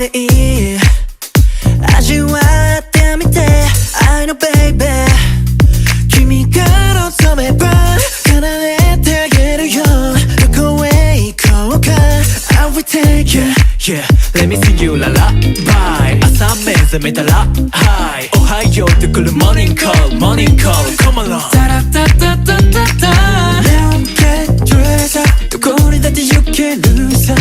でいい味わってみて I know baby 君が望めば叶えてあげるよどこへ行こうか I will take you Yeah, let me sing you lullaby 朝目覚めたら Hi おはようってくる Morning call, morning call Come along タラタタタタタ Now get dressed up どこにだって行けるさ